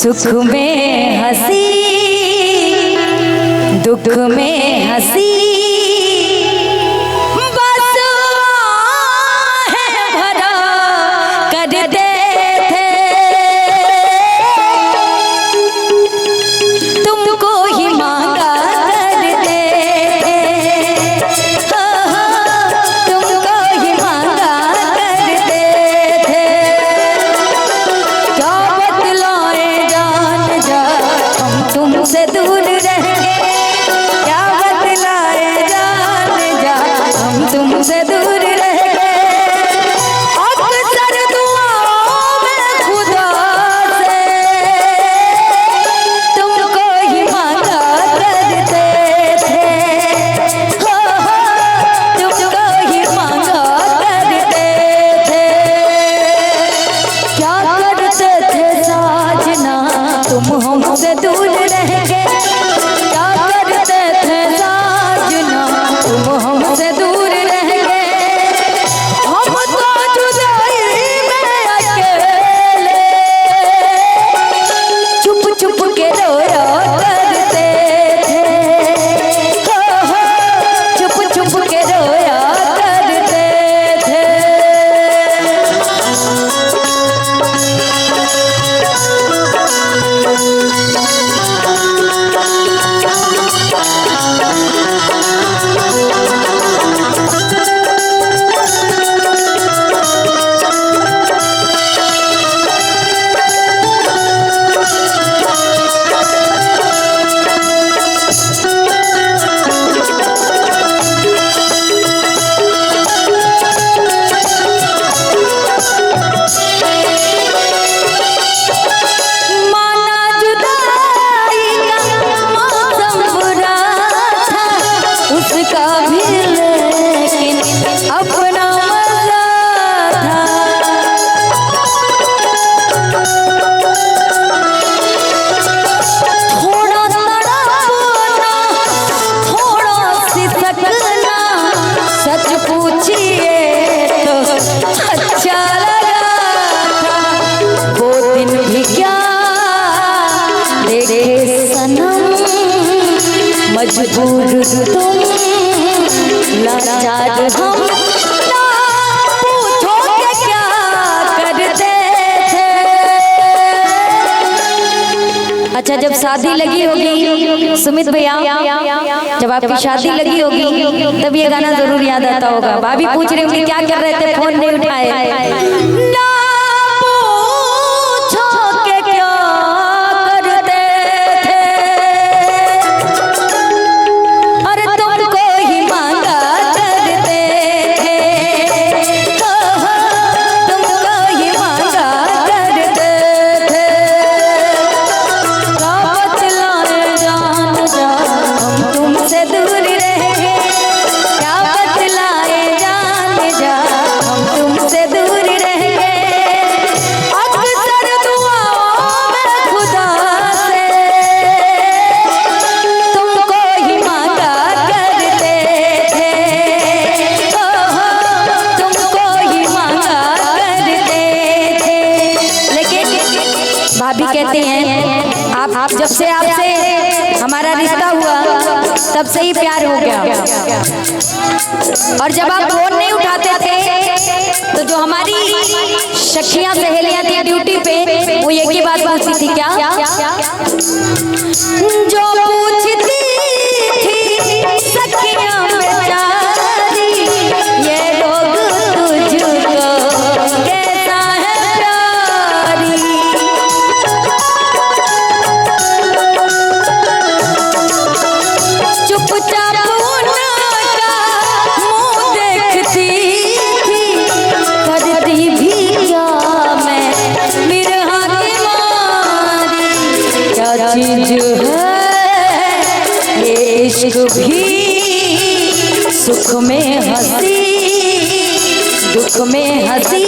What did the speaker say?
सुख में हंसी दुख में हंसी बस है भरा करते थे तुमको ही मांगा करते तुमको ही मांगा करते थे क्या बतलाए जान जा हम तुमसे दूर रह गए क्या बतलाए जान जा हम तुमसे दूर रह गए अक्सर दुआओं में खुदा से तुमको ही मांगा करते थे तुमको ही मांगा करते थे क्या करते थे साजना तुम हमसे दूर रह गए क्या करते थे साजना तुम हमसे दूर रह गए हम तो जुदाई में अकेले चुप चुप के रोया करते थे चुप चुप के रोया करते थे माना जुदाई का मौसम बुरा था उसका भी लेकिन अपना मजा था थोड़ा तड़पना थोड़ा सिसकना सच पूछिए तो अच्छा लगा था वो दिन भी क्या देखे सनम मजबूर तुम लाचार हम ना पूछो के क्या करते थे अच्छा जब शादी लगी होगी सुमित भैया जब आपकी शादी लगी होगी तब ये गाना जरूर याद आता होगा भाभी पूछ रही होंगी क्या कर रहे थे फोन नहीं उठाए ना पूछो के क्या करते थे और तुमको ही मांगा करते थे तुमको ही मांगा करते थे क्या बतलाए जान जा हम तुमसे दूर रह गए क्या बतलाए जान जा हम तुमसे दूर रह गए अक्सर दुआओं में खुदा से तुमको ही मांगा करते थे तुमको ही मांगा करते थे लेकिन भाभी कहती हैं आप जब से आपसे हमारा रिश्ता हुआ तब से ही प्यार हो गया और जब आप फोन नहीं उठाते थे तो जो हमारी सखियां सहेलियां थी ड्यूटी पे वो एक ही बात पूछती थी क्या जो पूछती थी सखियां बेचारी ये लोग तुझको कैसा है प्यारी चुपचाप उनका मुंह देखती थी करती भी क्या मैं मिरहा की मारी क्या चीज है ये इश्क भी सुख में हंसी दुख में हंसी